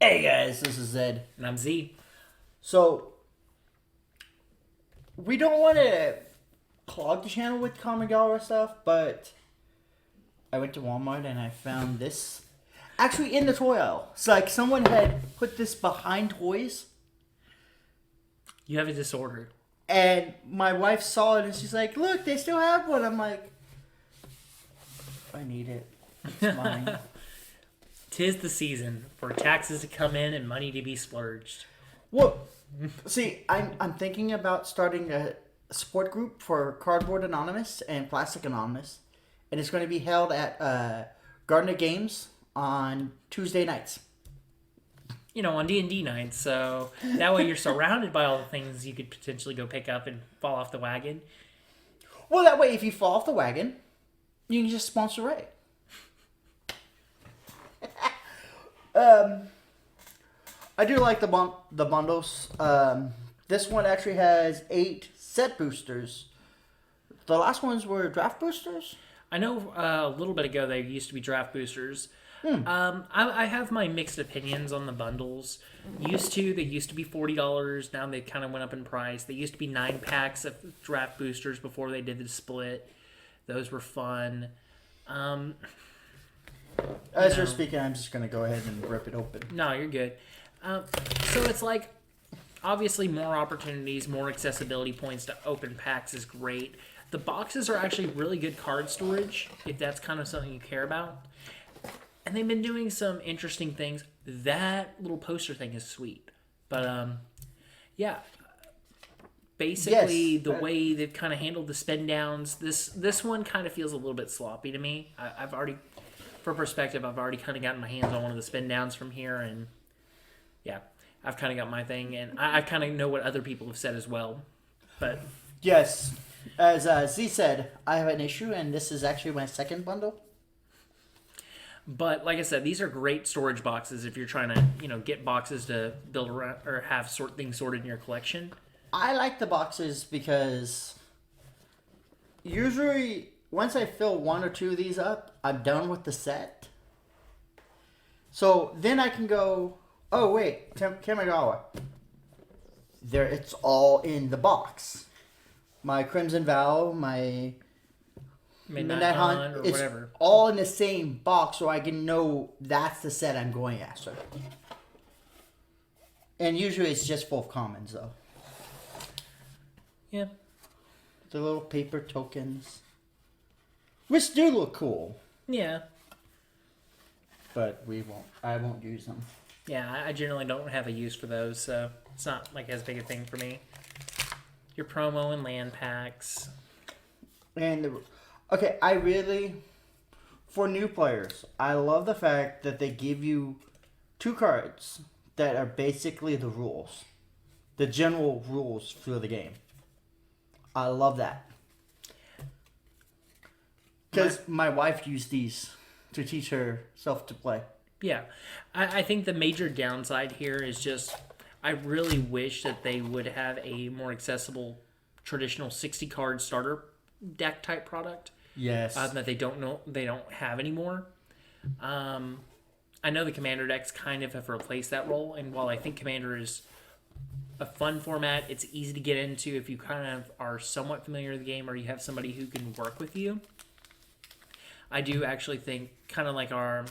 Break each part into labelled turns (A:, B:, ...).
A: Hey guys, this is Zed.
B: And I'm Z.
A: So, we don't want to clog the channel with Kamigawa stuff, but I went to Walmart and I found this. Actually, in the toy aisle. It's like someone had put this behind toys,
B: You have a disorder.
A: and my wife saw it and she's like, look, they still have one. I'm like, I need it. It's mine.
B: 'Tis the season for taxes to come in and money to be splurged.
A: Well, see, I'm thinking about starting a support group for Cardboard Anonymous and Plastic Anonymous, and it's going to be held at Gardner Games on Tuesday nights.
B: You know, on D&D nights, so that way you're surrounded by all the things you could potentially go pick up and fall off the wagon.
A: Well, that way, if you fall off the wagon, you can just sponsor Ray. I do like the bundles. This one actually has 8 set boosters. The last ones were draft boosters.
B: I know a little bit ago they used to be draft boosters. I have my mixed opinions on the bundles. They used to be $40. Now they kind of went up in price. They used to be 9 packs of draft boosters before they did the split. Those were fun.
A: As you're speaking, I'm just going to go ahead and rip it open.
B: No, you're good. So it's like, obviously more opportunities, more accessibility points to open packs is great. The boxes are actually really good card storage, if that's kind of something you care about. And they've been doing some interesting things. That little poster thing is sweet. But, yeah. Basically,
A: Yes.
B: the way they've kind of handled the spin downs, this one kind of feels a little bit sloppy to me. I've already, for perspective, I've already kind of gotten my hands on one of the spin downs from here, and yeah, I've kind of got my thing, and I kind of know what other people have said as well. But
A: Yes. As Z said, I have an issue, and this is actually my second bundle.
B: like I said, these are great storage boxes if you're trying to, get boxes to build around or have things sorted in your collection.
A: I like the boxes because usually once I fill 1 or 2 of these up, I'm done with the set. So then I can go, oh wait, Kamigawa. There, it's all in the box. My Crimson Vow, my
B: Midnight Hunt or
A: it's
B: whatever.
A: all in the same box, so I can know that's the set I'm going after. And usually it's just full of commons, though.
B: Yeah.
A: The little paper tokens, which do look cool,
B: Yeah.
A: but I won't use them.
B: Yeah, I generally don't have a use for those, so it's not like as big a thing for me. Your promo and land packs.
A: And okay, I really, for new players, I love the fact that they give you 2 cards that are basically the rules, the general rules for the game. I love that. Because my wife used these to teach herself to play.
B: Yeah. I think the major downside here is just I really wish that they would have a more accessible traditional 60 card starter deck type product.
A: Yes.
B: That they don't have anymore. I know the Commander decks kind of have replaced that role, and while I think Commander is a fun format, it's easy to get into if you kind of are somewhat familiar with the game or you have somebody who can work with you. I do actually think, kind of like our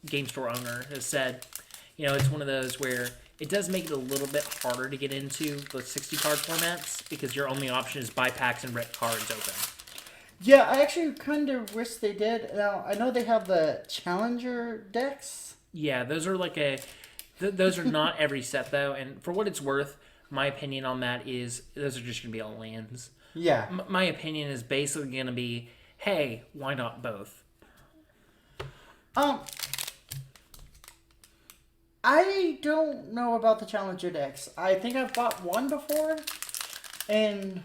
B: game store owner has said, it's one of those where it does make it a little bit harder to get into the 60 card formats because your only option is buy packs and rip cards open.
A: Yeah, I actually kind of wish they did. Now, I know they have the Challenger decks.
B: Yeah, those are those are not every set though, and for what it's worth, my opinion on that is those are just going to be all lands.
A: Yeah.
B: My opinion is basically going to be, hey, why not both?
A: I don't know about the Challenger decks. I think I've bought one before, and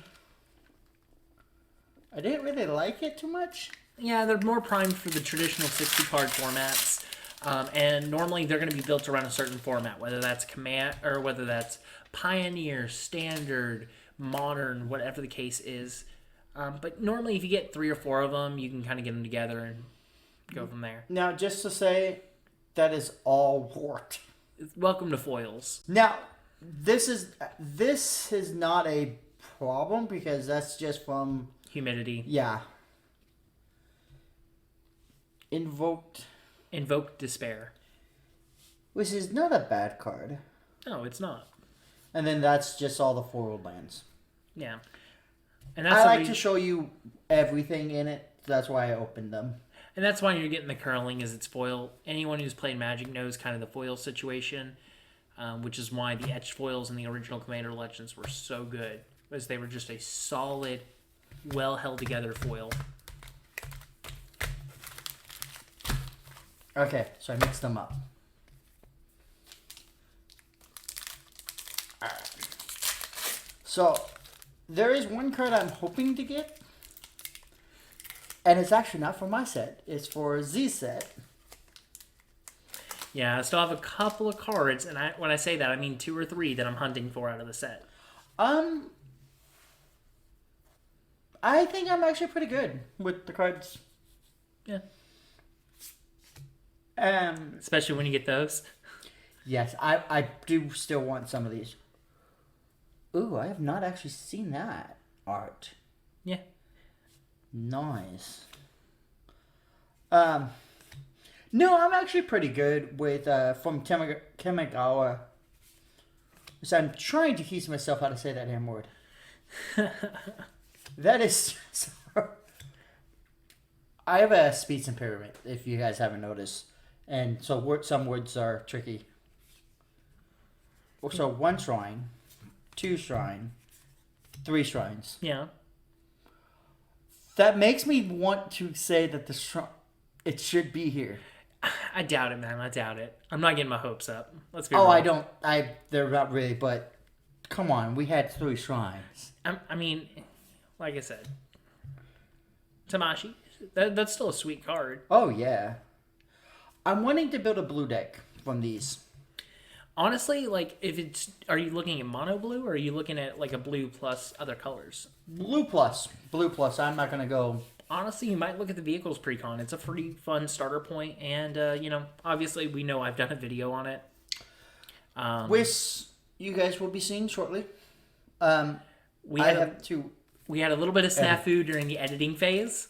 A: I didn't really like it too much.
B: Yeah, they're more primed for the traditional 60 card formats, and normally they're going to be built around a certain format, whether that's command or whether that's Pioneer, Standard, Modern, whatever the case is. But normally, if you get 3 or 4 of them, you can kind of get them together and go from there.
A: Now, just to say, that is all warped.
B: Welcome to foils.
A: Now, this is not a problem because that's just from
B: Humidity.
A: yeah. Invoked,
B: Despair.
A: which is not a bad card.
B: No, it's not.
A: And then that's just all the forward lands.
B: Yeah. And that's
A: I like to show you everything in it. That's why I opened them.
B: And that's why you're getting the curling as its foil. Anyone who's played Magic knows kind of the foil situation, which is why the etched foils in the original Commander Legends were so good, because they were just a solid, well held together foil.
A: Okay, so I mixed them up. Alright. So, there is one card I'm hoping to get. And it's actually not for my set. It's for Z's set.
B: Yeah, I still have a couple of cards, and when I say that, I mean 2 or 3 that I'm hunting for out of the set.
A: I think I'm actually pretty good with the cards.
B: Yeah.
A: Um,
B: Especially when you get those.
A: Yes, I do still want some of these. Ooh, I have not actually seen that art.
B: Yeah.
A: Nice. No, I'm actually pretty good with from Kamigawa. So I'm trying to teach myself how to say that damn word. That is. I have a speech impairment, if you guys haven't noticed, and so some words are tricky. So 1 shrine, 2 shrine, 3 shrines.
B: Yeah.
A: That makes me want to say that it should be here.
B: I doubt it, man. I doubt it. I'm not getting my hopes up. Let's be
A: Oh,
B: real.
A: they're not really, but come on, we had 3 shrines.
B: I mean, like I said, Tamashi, that's still a sweet card.
A: Oh, yeah. I'm wanting to build a blue deck from these.
B: Honestly, like, are you looking at mono blue, or are you looking at, like, a blue plus other colors?
A: Blue plus. Blue plus. I'm not going to go...
B: Honestly, you might look at the vehicles precon. It's a pretty fun starter point, and, obviously we know I've done a video on it.
A: Which you guys will be seeing shortly.
B: We had a little bit of snafu during the editing phase.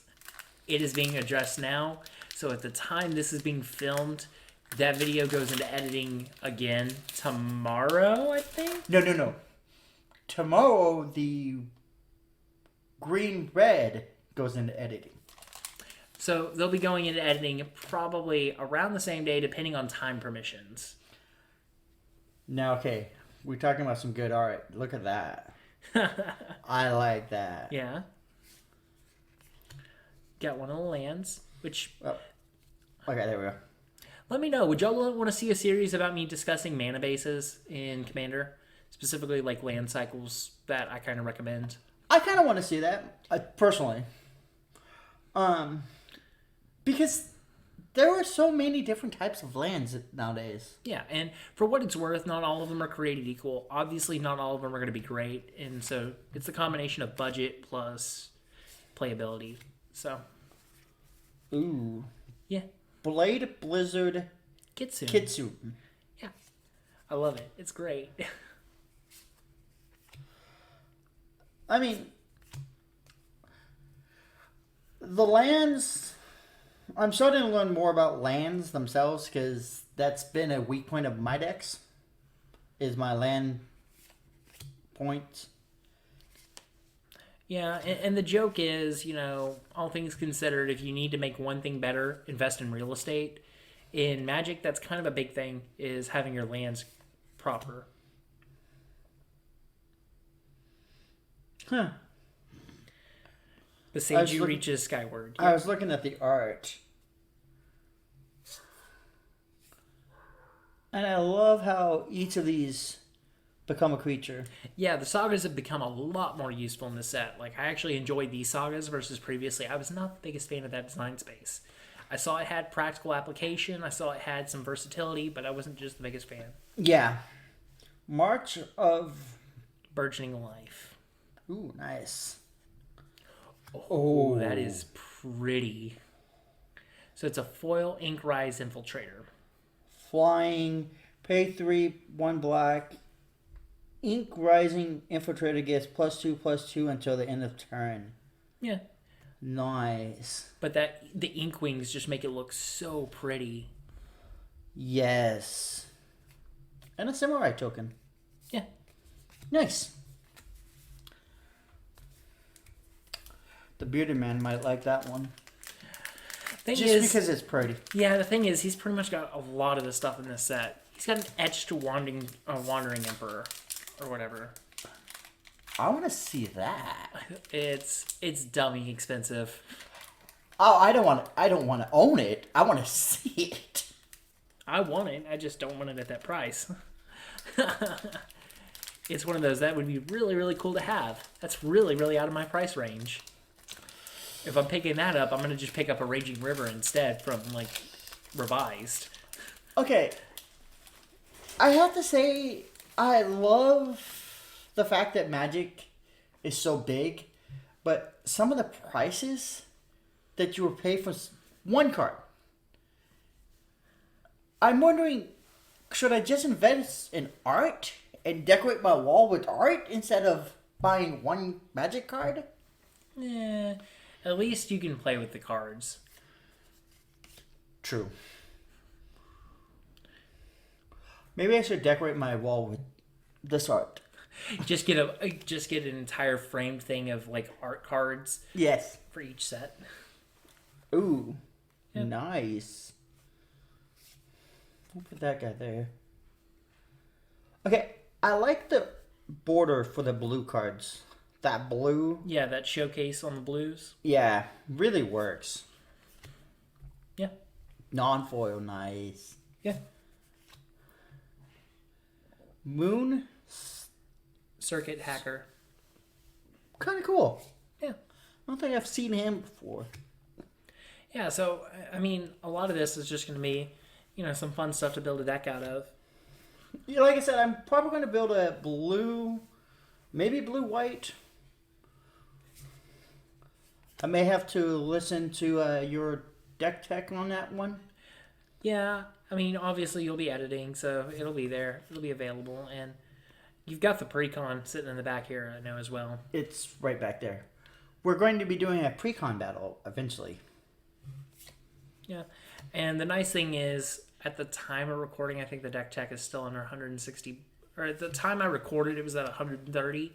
B: It is being addressed now. So at the time this is being filmed, that video goes into editing again tomorrow, I think?
A: No. Tomorrow, the green-red goes into editing.
B: So they'll be going into editing probably around the same day, depending on time permissions.
A: Now, okay, we're talking about some good art. Look at that. I like that.
B: Yeah. Got one of the lands, which...
A: Oh. Okay, there we go.
B: Let me know. Would y'all want to see a series about me discussing mana bases in Commander? Specifically, like, land cycles that I kind of recommend.
A: I kind of want to see that, personally. Because there are so many different types of lands nowadays.
B: Yeah, and for what it's worth, not all of them are created equal. Obviously, not all of them are going to be great, and so it's the combination of budget plus playability. So,
A: Ooh.
B: yeah.
A: Blade Blizzard
B: Kitsune. Yeah. I love it. It's great.
A: I mean, the lands... I'm starting to learn more about lands themselves because that's been a weak point of my decks. Is my land points.
B: Yeah, and the joke is, all things considered, if you need to make one thing better, invest in real estate. In Magic, that's kind of a big thing, is having your lands proper.
A: Huh.
B: The sage you reaches skyward.
A: I was looking at the art. And I love how each of these become a creature.
B: Yeah, the sagas have become a lot more useful in the set. Like, I actually enjoyed these sagas versus previously. I was not the biggest fan of that design space. I saw it had practical application. I saw it had some versatility, but I wasn't just the biggest fan.
A: Yeah. March of...
B: Burgeoning Life.
A: Ooh, nice.
B: Oh, that is pretty. So it's a foil Ink Rise Infiltrator.
A: flying, pay 3, 1 black. Ink Rising Infiltrator gets +2/+2 until the end of turn.
B: Yeah.
A: Nice.
B: But the ink wings just make it look so pretty.
A: Yes. And a Samurai token.
B: Yeah.
A: Nice. The Bearded Man might like that one. Because it's pretty.
B: Yeah, the thing is, he's pretty much got a lot of the stuff in this set. He's got an etched Wandering Emperor, or whatever.
A: I want to see that.
B: It's dummy expensive.
A: Oh, I don't want to own it. I want to see it.
B: I want it. I just don't want it at that price. It's one of those that would be really, really cool to have. That's really, really out of my price range. If I'm picking that up, I'm going to just pick up a Raging River instead from, like, Revised.
A: Okay. I have to say, I love the fact that Magic is so big, but some of the prices that you will pay for one card. I'm wondering, should I just invest in art and decorate my wall with art instead of buying one Magic card?
B: Yeah. At least you can play with the cards.
A: True. Maybe I should decorate my wall with this art.
B: Just get an entire framed thing of like art cards.
A: Yes.
B: For each set.
A: Ooh.
B: Yep.
A: Nice. We'll put that guy there. Okay, I like the border for the blue cards. That blue.
B: Yeah, that showcase on the blues.
A: Yeah, really works.
B: Yeah.
A: Non-foil, nice.
B: Yeah.
A: Moon.
B: Circuit Hacker.
A: Kind of cool.
B: Yeah.
A: I don't think I've seen him before.
B: Yeah, so, I mean, a lot of this is just going to be, some fun stuff to build a deck out of.
A: Yeah, like I said, I'm probably going to build a blue, maybe blue-white. I may have to listen to your deck tech on that one.
B: Yeah, I mean, obviously you'll be editing, so it'll be there. It'll be available, and you've got the pre-con sitting in the back here, I know, as well.
A: It's right back there. We're going to be doing a pre-con battle eventually.
B: Yeah, and the nice thing is, at the time of recording, I think the deck tech is still under 160, or at the time I recorded, it was at 130.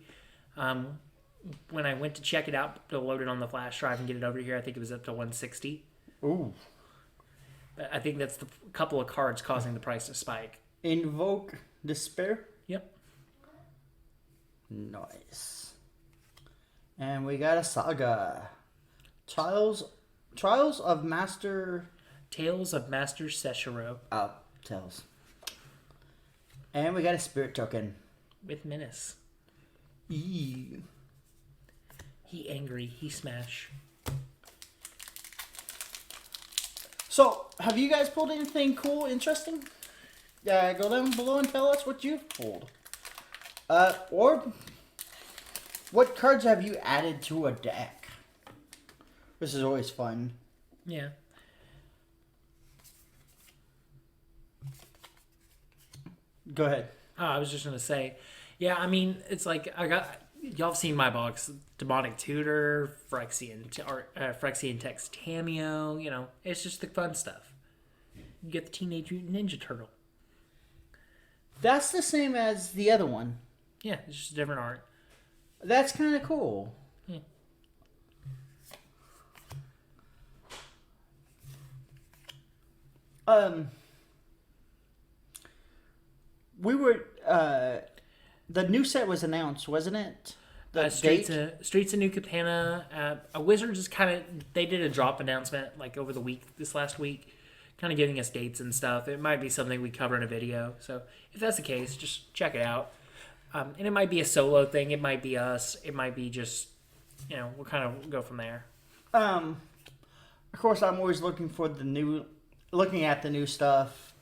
B: When I went to check it out to load it on the flash drive and get it over here, I think it was up to 160.
A: Ooh.
B: But I think that's the couple of cards causing the price to spike.
A: Invoke Despair.
B: Yep.
A: Nice. And we got a Saga. Trials of Master...
B: Tales of Master Seshiro.
A: Oh, Tales. And we got a Spirit Token.
B: With Menace.
A: Eee.
B: He angry. He smash.
A: So, have you guys pulled anything cool, interesting? Go down below and tell us what you've pulled. Or what cards have you added to a deck? This is always fun.
B: Yeah.
A: Go ahead.
B: Oh, I was just going to say, yeah, I mean, it's like, y'all have seen my box, Demonic Tutor, Phyrexian Text Tameo, it's just the fun stuff. You get the Teenage Mutant Ninja Turtle.
A: That's the same as the other one.
B: Yeah, it's just different art.
A: That's kind of cool.
B: Yeah.
A: We were, the new set was announced, wasn't it? The
B: Streets of New Capenna. Wizards is they did a drop announcement over this last week, kind of giving us dates and stuff. It might be something we cover in a video. So if that's the case, just check it out. And it might be a solo thing. It might be us. It might be just, we'll kind of go from there.
A: Of course, I'm always looking at the new stuff.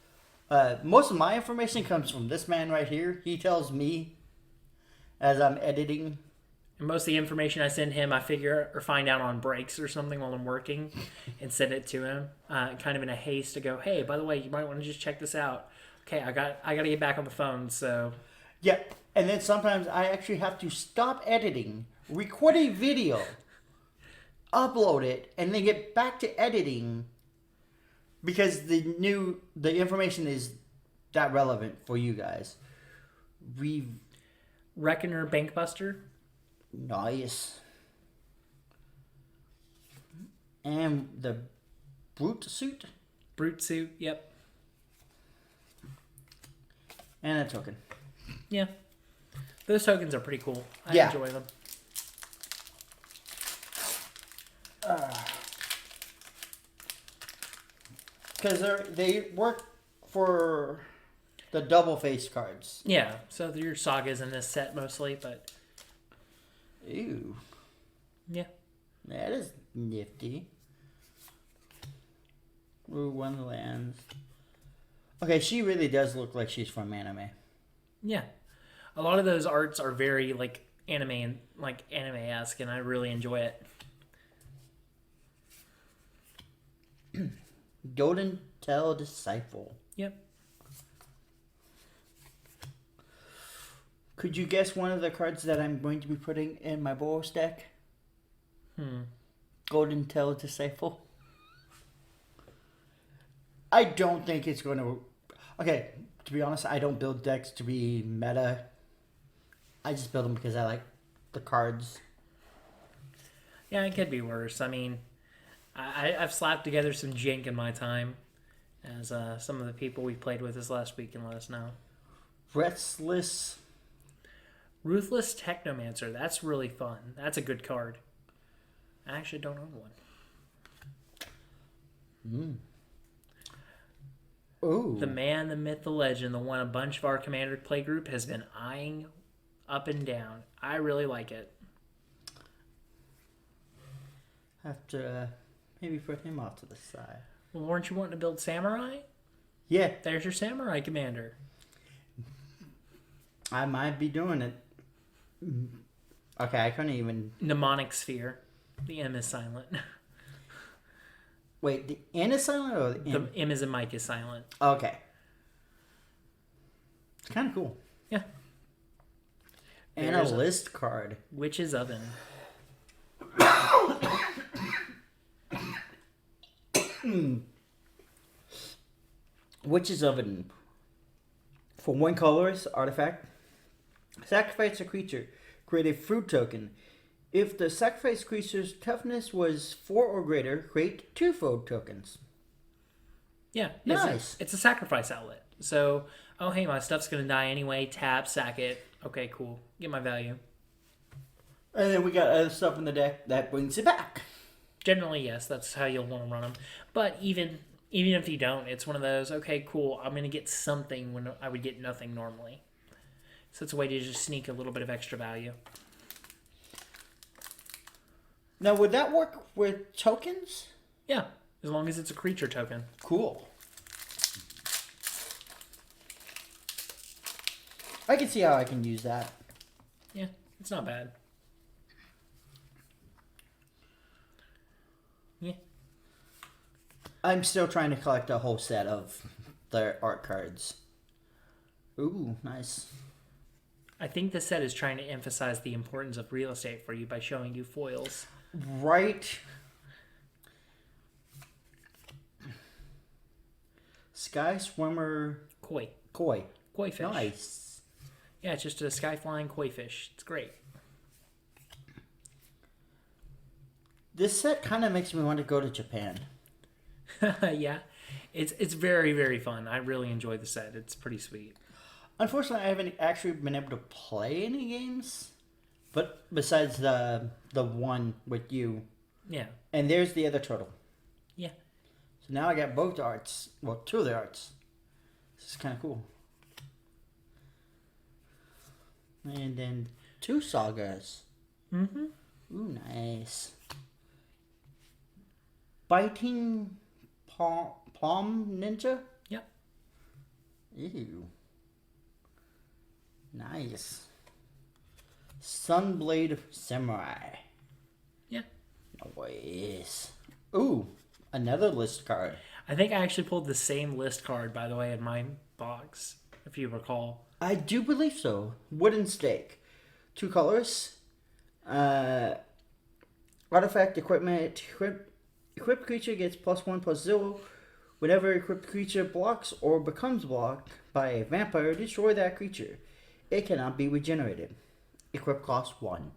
A: Most of my information comes from this man right here. He tells me as I'm editing
B: And most of the information I send him, I figure or find out on breaks or something while I'm working, and send it to him, kind of in a haste to go. Hey, by the way, you might want to just check this out. Okay, I got to get back on the phone. So
A: Yeah, and then sometimes I actually have to stop editing, record a video, upload it, and then get back to editing because the information is that relevant for you guys.
B: Reckoner Bankbuster.
A: Nice. And the brute suit.
B: Brute suit. Yep.
A: And a token.
B: Yeah. Those tokens are pretty cool. I
A: Yeah.
B: enjoy them.
A: Because they work for the double face cards.
B: Yeah. So your sagas in this set mostly, but
A: Ew.
B: yeah.
A: That is nifty. Ooh, one lands. Okay, she really does look like she's from anime.
B: Yeah. A lot of those arts are very like anime and like anime-esque, and I really enjoy it.
A: Golden Tail Disciple.
B: Yep.
A: Could you guess one of the cards that I'm going to be putting in my Boros deck? Golden Tail Disciple. I don't think it's going to... Okay, to be honest, I don't build decks to be meta. I just build them because I like the cards.
B: Yeah, it could be worse. I mean, I've slapped together some jink in my time, as some of the people we played with this last week can let us know.
A: Ruthless
B: Technomancer. That's really fun. That's a good card. I actually don't own one.
A: Ooh.
B: The man, the myth, the legend, the one a bunch of our Commander play group has been eyeing up and down. I really like it.
A: Have to maybe put him off to the side.
B: Well, weren't you wanting to build Samurai?
A: Yeah,
B: There's your Samurai Commander.
A: I might be doing it. Okay, I couldn't even...
B: Mnemonic Sphere. The M is silent.
A: Wait, the N is silent or the M?
B: The M is in Mike is silent.
A: Okay. It's kind of cool.
B: Yeah.
A: And
B: There's
A: a list card.
B: Witch's Oven.
A: Witch's Oven. For one colorless artifact, sacrifice a creature. Create a fruit token. If the sacrificed creature's toughness was 4 or greater, create 2 food tokens.
B: Yeah.
A: Nice.
B: It's a sacrifice outlet. So, oh, hey, my stuff's going to die anyway. Tap, sack it. Okay, cool. Get my value.
A: And then we got other stuff in the deck that brings it back.
B: Generally, yes, that's how you'll want to run them. But even if you don't, it's one of those, okay, cool, I'm going to get something when I would get nothing normally. So it's a way to just sneak a little bit of extra value.
A: Now, would that work with tokens?
B: Yeah, as long as it's a creature token.
A: Cool. I can see how I can use that.
B: Yeah, it's not bad. Yeah.
A: I'm still trying to collect a whole set of their art cards. Ooh, nice.
B: I think the set is trying to emphasize the importance of real estate for you by showing you foils.
A: Right. Sky Swimmer
B: Koi.
A: Koi.
B: Koi fish.
A: Nice.
B: Yeah, it's just a sky flying koi fish. It's great.
A: This set kind of makes me want to go to Japan.
B: Yeah. It's very, very fun. I really enjoy the set. It's pretty sweet.
A: Unfortunately, I haven't actually been able to play any games, but besides the one with you,
B: Yeah.
A: and there's the other turtle.
B: Yeah.
A: So now I got both arts. Well, 2 of the arts. This is kind of cool. And then 2 sagas.
B: Mm-hmm.
A: Ooh, nice. Biting palm ninja?
B: Yep.
A: Ew. Nice. Sunblade Samurai.
B: Yeah.
A: Nice. Ooh, another list card.
B: I think I actually pulled the same list card, by the way, in my box, if you recall.
A: I do believe so. Wooden Stake. 2 colors. Artifact equipment. Equipped creature gets +1/+0. Whenever equipped creature blocks or becomes blocked by a vampire, destroy that creature. It cannot be regenerated. Equip cost 1.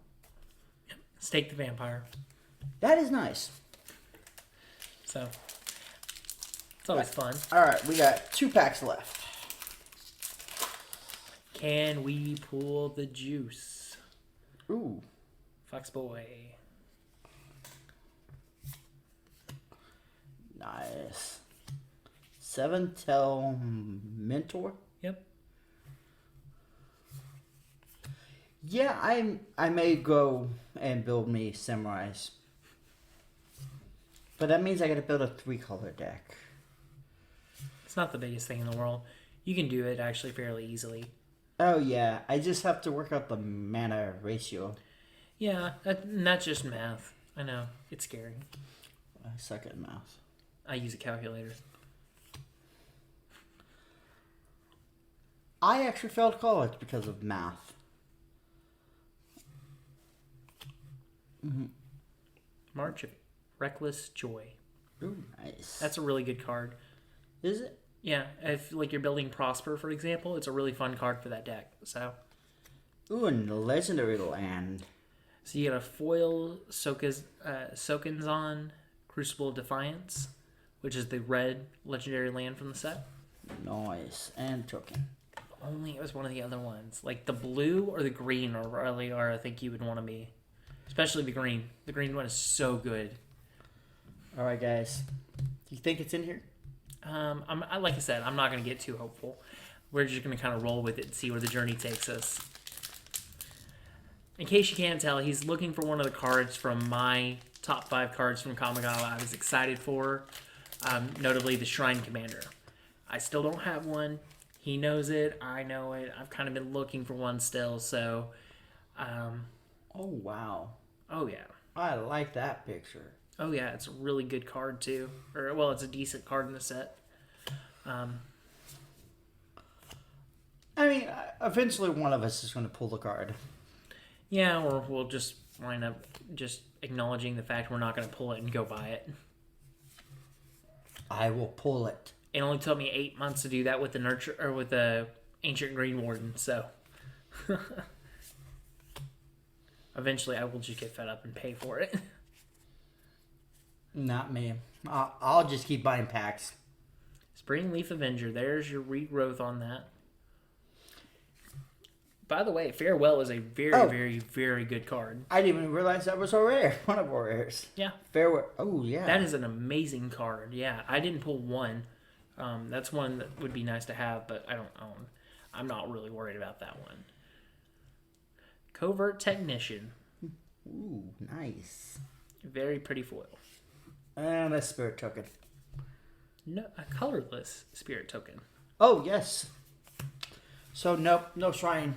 B: Stake the vampire.
A: That is nice.
B: So, it's always fun.
A: Alright, we got 2 packs left.
B: Can we pull the juice?
A: Ooh.
B: Fox Boy.
A: Nice. 7-tail Mentor.
B: Yep.
A: Yeah, I may go and build me Samurais. But that means I gotta build a 3-color deck.
B: It's not the biggest thing in the world. You can do it actually fairly easily.
A: Oh yeah, I just have to work out the mana ratio.
B: Yeah, that's just math. I know. It's scary.
A: I suck at math.
B: I use a calculator.
A: I actually failed college because of math.
B: March of Reckless Joy.
A: Ooh, nice.
B: That's a really good card.
A: Is it?
B: Yeah, if like you're building Prosper, for example, it's a really fun card for that deck. So
A: Ooh, and the legendary land.
B: So you got a foil Sokinzon Crucible of Defiance, which is the red legendary land from the set.
A: Nice. And token.
B: Only it was one of the other ones. Like the blue or the green are really are I think you would want to be. Especially the green. The green one is so good.
A: Alright guys. Do you think it's in here?
B: Like I said, I'm not going to get too hopeful. We're just going to kind of roll with it and see where the journey takes us. In case you can't tell, he's looking for one of the cards from my top 5 cards from Kamigawa I was excited for, notably the Shrine Commander. I still don't have one. He knows it. I know it. I've kind of been looking for one still, so...
A: Oh, wow.
B: Oh, yeah.
A: I like that picture.
B: Oh, yeah. It's a really good card, too. Or, well, it's a decent card in the set.
A: I mean, eventually one of us is going to pull the card.
B: Yeah, or we'll just wind up just acknowledging the fact we're not going to pull it and go buy it.
A: I will pull it.
B: It only took me 8 months to do that with the nurture or with the Ancient Green Warden, so eventually I will just get fed up and pay for it.
A: Not me. I'll just keep buying packs.
B: Spring Leaf Avenger, there's your regrowth on that. By the way, Farewell is a very, very, very good card.
A: I didn't even realize that was a rare. One of our rares.
B: Yeah.
A: Farewell. Oh, yeah.
B: That is an amazing card. Yeah, I didn't pull one. That's one that would be nice to have, but I don't own. I'm not really worried about that one. Covert Technician.
A: Ooh, nice.
B: Very pretty foil.
A: And a spirit token.
B: No, a colorless spirit token.
A: Oh, yes. So, nope, no shrine.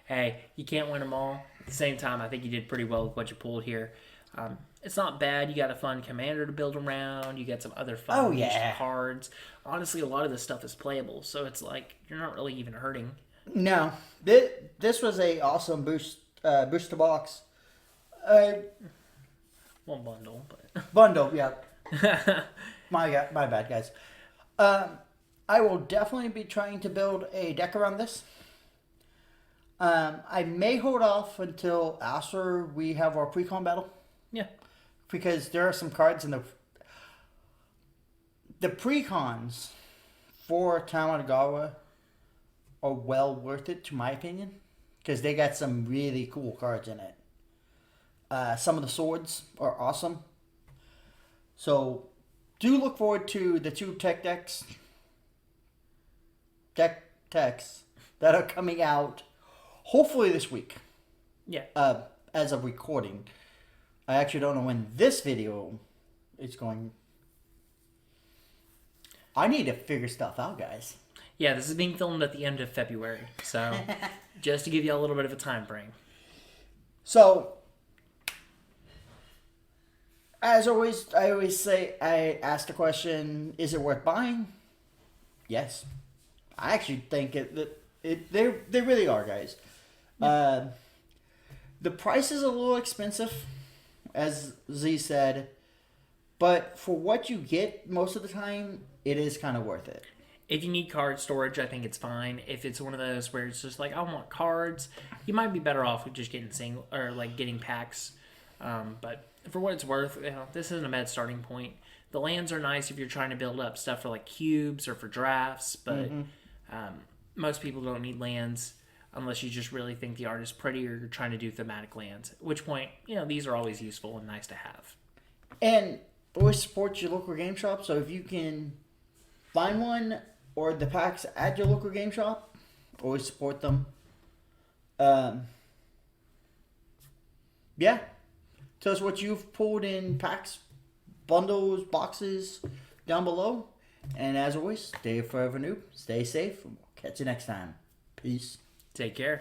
B: Hey, you can't win them all. At the same time, I think you did pretty well with what you pulled here. It's not bad. You got a fun commander to build around. You got some other fun cards. Honestly, a lot of this stuff is playable, so it's like you're not really even hurting.
A: No, this was a awesome booster box.
B: One bundle, but
A: bundle, yeah. my bad, guys. I will definitely be trying to build a deck around this. I may hold off until after we have our pre-con battle.
B: Yeah.
A: Because there are some cards in the pre-cons for Tamagawa are well worth it, to my opinion. Because they got some really cool cards in it. Some of the swords are awesome. So, do look forward to the 2 tech decks that are coming out hopefully this week.
B: Yeah.
A: As of recording. I actually don't know when this video is going. I need to figure stuff out, guys.
B: Yeah, this is being filmed at the end of February, so just to give you a little bit of a time frame.
A: So, as always, I always say, I ask the question: is it worth buying? Yes, I actually think they really are, guys. The price is a little expensive, as Z said, but for what you get most of the time, it is kind of worth it.
B: If you need card storage, I think it's fine. If it's one of those where it's just like I want cards, you might be better off with just getting single or like getting packs. But for what it's worth, this isn't a bad starting point. The lands are nice if you're trying to build up stuff for like cubes or for drafts, but most people don't need lands unless you just really think the art is pretty or you're trying to do thematic lands. At which point, these are always useful and nice to have.
A: And always support your local game shop. So if you can find one or the packs at your local game shop, always support them. Yeah. Tell us what you've pulled in packs, bundles, boxes down below. And as always, stay forever new, stay safe, and we'll catch you next time. Peace.
B: Take care.